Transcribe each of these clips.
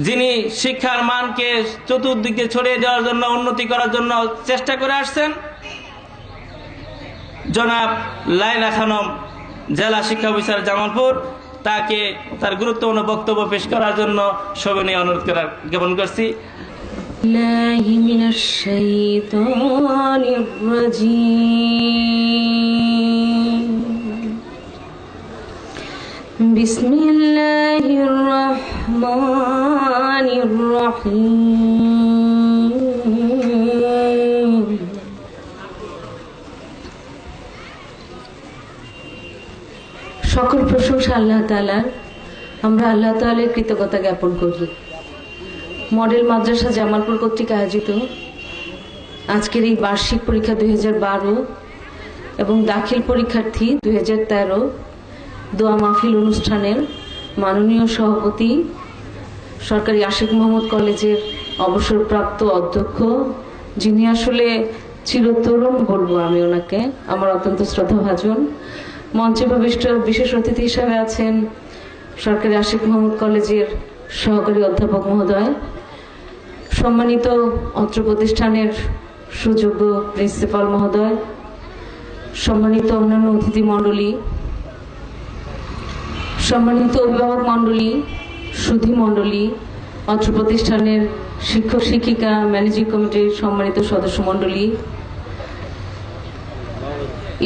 যিনি শিক্ষার মানকে চতুর্দিকে ছড়িয়ে দেওয়ার জন্য, উন্নতি করার জন্য চেষ্টা করে আসছেন, জনাব লাইলা খানম, জেলা শিক্ষা অফিসার জামালপুর, তাকে তার গুরুত্বপূর্ণ বক্তব্য পেশ করার জন্য সবিনয় অনুরোধ জ্ঞাপন করছি। বিসমিল্লাহির রহমানির রহিম। সকল প্রশংসা আল্লাহ তাআলার। আমরা আল্লাহ তাআলার কৃতজ্ঞতা জ্ঞাপন করি। মডেল মাদ্রাসা জামালপুর কর্তৃক আয়োজিত আজকের এই বার্ষিক পরীক্ষা 2012 এবং দাখিল পরীক্ষার্থী 2013 দোয়া মাহফিল অনুষ্ঠানের মাননীয় সভাপতি, সরকারি আশিক মোহাম্মদ কলেজের অবসরপ্রাপ্ত অধ্যক্ষ, যিনি আসলে চিরতরুণ বলবো আমি ওনাকে, আমার অত্যন্ত শ্রদ্ধাভাজন। মঞ্চে প্রবিষ্ট বিশেষ অতিথি হিসাবে আছেন সরকারি আশিক মোহাম্মদ কলেজের সহকারী অধ্যাপক মহোদয়, সম্মানিত অত্র প্রতিষ্ঠানের সুযোগ্য প্রিন্সিপাল মহোদয়, সম্মানিত অন্যান্য অতিথি মণ্ডলী, সম্মানিত অভিভাবক মণ্ডলী, সুধী মণ্ডলী, অত্র প্রতিষ্ঠানের শিক্ষক শিক্ষিকা, ম্যানেজিং কমিটির সম্মানিত সদস্য মণ্ডলী,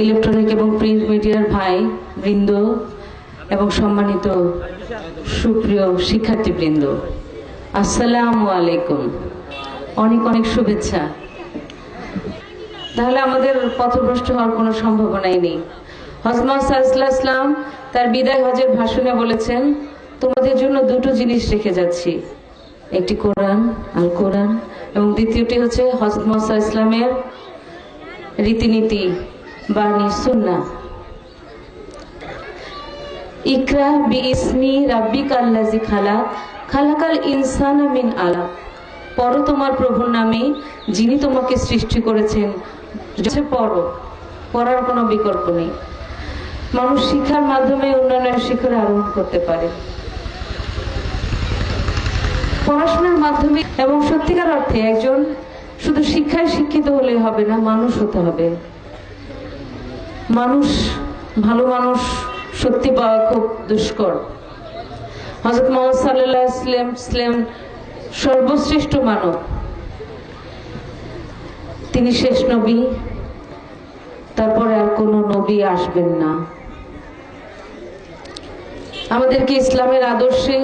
ইলেকট্রনিক এবং প্রিন্ট মিডিয়ার ভাই বৃন্দ এবং সম্মানিত সুপ্রিয় শিক্ষার্থীবৃন্দ, আসসালামু আলাইকুম। অনেক অনেক শুভেচ্ছা। তাহলে আমাদের পথভ্রষ্ট হওয়ার কোনো সম্ভাবনাই নেই। হযরত মুহাম্মদ সাল্লাল্লাহু আলাইহি ওয়াসাল্লাম তার বিদায় হজের ভাষণে বলেছেন, তোমাদের জন্য দুটো জিনিস রেখে যাচ্ছি, একটি কোরআন, আল কোরআন, এবং দ্বিতীয়টি হচ্ছে হযরত মুহাম্মদ সাল্লাল্লাহু আলাইহি ওয়াসাল্লামের রীতিনীতি, বাণী, সুন্নাহ। ইকরা বিইসমি রাব্বিকাল্লাযী খালাক, খালাকাল ইনসানা মিন আলাক। পড়ো তোমার প্রভুর নামে, যিনি তোমাকে সৃষ্টি করেছেন। পড়ো, পড়ার কোনো বিকল্প নেই। মানুষ শিক্ষার মাধ্যমে উন্নয়নের শিখরে আরোহণ করতে পারে, পড়াশোনার মাধ্যমে। এবং সত্যিকার অর্থে একজন শুধু শিক্ষায় শিক্ষিত হলে হবে না, মানুষ হতে হবে। মানুষ, ভালো মানুষ সত্যি পাওয়া খুব দুষ্কর। হযরত মুহাম্মদ সাল্লাল্লাহু আলাইহি ওয়াসাল্লাম সর্বশ্রেষ্ঠ মানব, তিনি শেষ নবী, তারপরে আর কোনো নবী আসবেন না। আমাদেরকে ইসলামের আদর্শে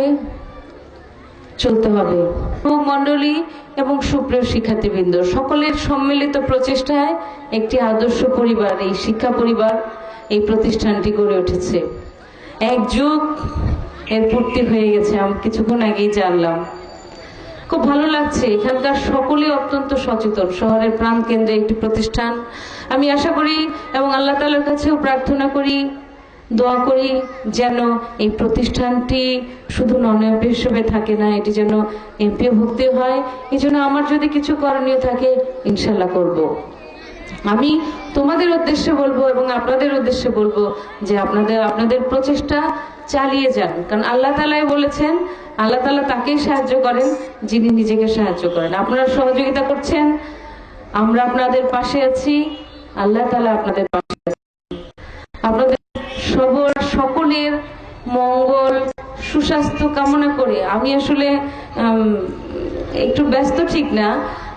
চলতে হবে। মণ্ডলী এবং সুপ্রিয় শিক্ষার্থীবৃন্দ, সকলের সম্মিলিত প্রচেষ্টায় একটি আদর্শ পরিবার, এই শিক্ষা পরিবার, এই প্রতিষ্ঠানটি গড়ে উঠেছে। এক যুগ এর পূর্তি হয়ে গেছে, আমি কিছুক্ষণ আগেই জানলাম। খুব ভালো লাগছে। এখানকার সকলেই অত্যন্ত সচেতন। শহরের প্রাণ কেন্দ্রে একটি প্রতিষ্ঠান। আমি আশা করি এবং আল্লাহ তাআলার কাছেও প্রার্থনা করি, দোয়া করি, যেন এই প্রতিষ্ঠানটি শুধু নন এমপি হিসেবে থাকে না, এটি যেন এমপিও ভুক্তি হয়। এই জন্য আমার যদি কিছু করণীয় থাকে ইনশাল্লাহ করব। আমি তোমাদের উদ্দেশ্যে বলবো এবং আপনাদের উদ্দেশ্যে বলবো যে আপনাদের প্রচেষ্টা চালিয়ে যান। কারণ আল্লাহ তাআলাই বলেছেন, আল্লাহ তাআলা তাকেই সাহায্য করেন যিনি নিজেকে সাহায্য করেন। আপনারা সহযোগিতা করছেন, আমরা আপনাদের পাশে আছি, আল্লাহ তাআলা আপনাদের পাশে আছেন। আপনাদের সকলের মঙ্গল, সুস্বাস্থ্য কামনা করে আমি আসলে একটু ব্যস্ত ঠিক না,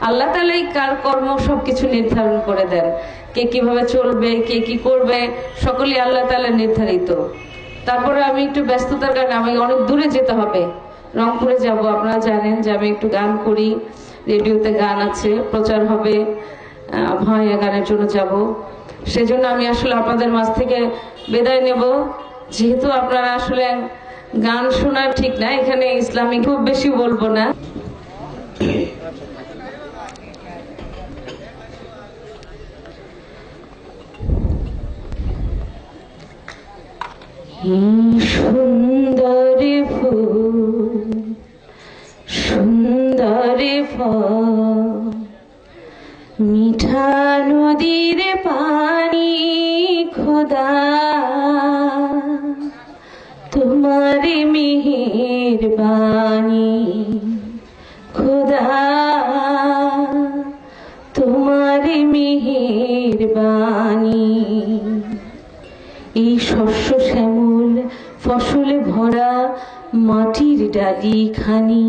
আল্লাহ তাআলাই কার কর্ম সবকিছু নির্ধারণ করে দেন। কে কিভাবে চলবে, কে কি করবে, সকলেই আল্লাহ তাআলা নির্ধারিত। তারপরে আমি একটু ব্যস্ততার কারণে আমি অনেক দূরে যেতে হবে, রংপুরে যাব। আপনারা জানেন যে আমি একটু গান করি, রেডিওতে গান আছে, প্রচার হবে, ভয়া গানের জন্য যাব। সেজন্য আমি আসলে আপনাদের মাঝ থেকে বিদায় নেব। যেহেতু আপনারা আসলে গান শোনার ঠিক না, এখানে ইসলামিক খুব বেশি বলবো না। সুন্দর ফুল, সুন্দর ফল, মিঠা নদীর পানি, খোদা তোমার মেহেরবানি। বাণী খোদা তোমার মেহের বাণী এই শস্য শ্যামল ফসলে ভরা মাটির ডালি খানি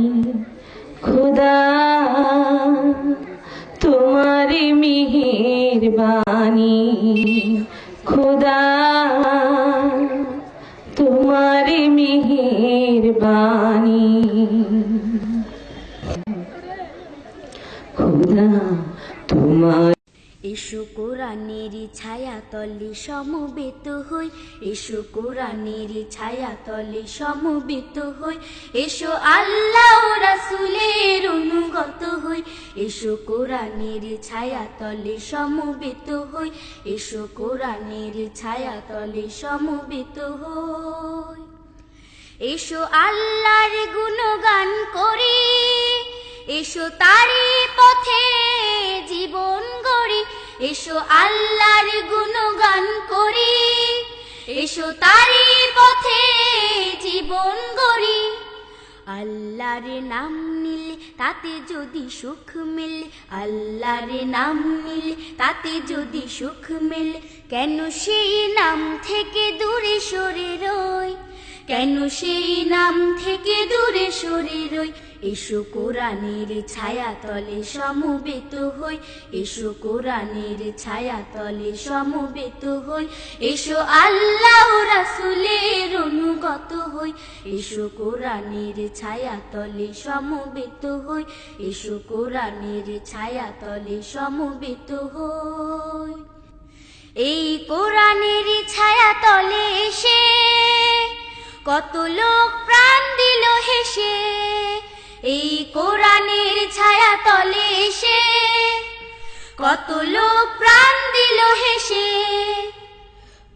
খোদা তোমার মেহের বাণী খোদা তোমার মেহের বাণী খোদা তোমার এসো কোরআনের ছায়া তলে সমবেত হই এসো কোরআনের ছায়া তলে সমবেত হই এসো আল্লাহ রাসূলের অনুগত হই এসো কোরআনের ছায়া তলে সমবেত হই এসো কোরআনের ছায়া তলে সমবেত হই এসো আল্লাহর গুণগান করি এসো তারি পথে জীবন গড়ি এসো আল্লাহর গুণগান করি এসো তারি পথে জীবন গড়ি আল্লাহর নাম নিলে তাতে যদি সুখ মেলে আল্লাহর নাম নিলে তাতে যদি সুখ মেলে কেন সেই নাম থেকে দূরে সরে রই কেন সেই নাম থেকে দূরে সরে রই এসো কোরআনের ছায়া তলে সমবেত হই এসো কোরআনের ছায়া তলে সমবেত হই এসো আল্লাহ রাসূলের অনুগত হই এসো কোরআনের ছায়া তলে সমবেত হই এসো কোরআনের ছায়া তলে সমবেত হই এই কোরআনের ছায়া তলে এসে কত লোক প্রাণ দিল হেসে এই কোরআনের ছায়া তলে এসে কত লোক প্রাণ দিল হেসে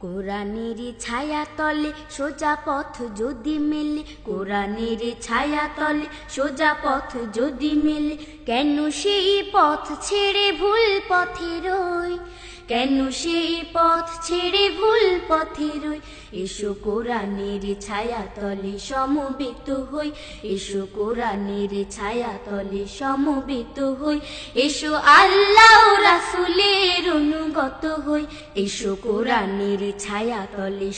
কোরআনের ছায়া তলে সোজা পথ যদি মেলে কোরআনের ছায়া তলে সোজা পথ যদি মেলে কেন সেই পথ ছেড়ে ভুল পথে রই কেন সেই পথ ছেড়ে ভুল পথে রই এসো কোরআনের ছায়া তলে সমবেত হই এসো কোরআনের ছায়া তলে সমবেত হই এসো আল্লাহ রাসূলের অনুগত হই এসো কোরআনের ছায়া তলে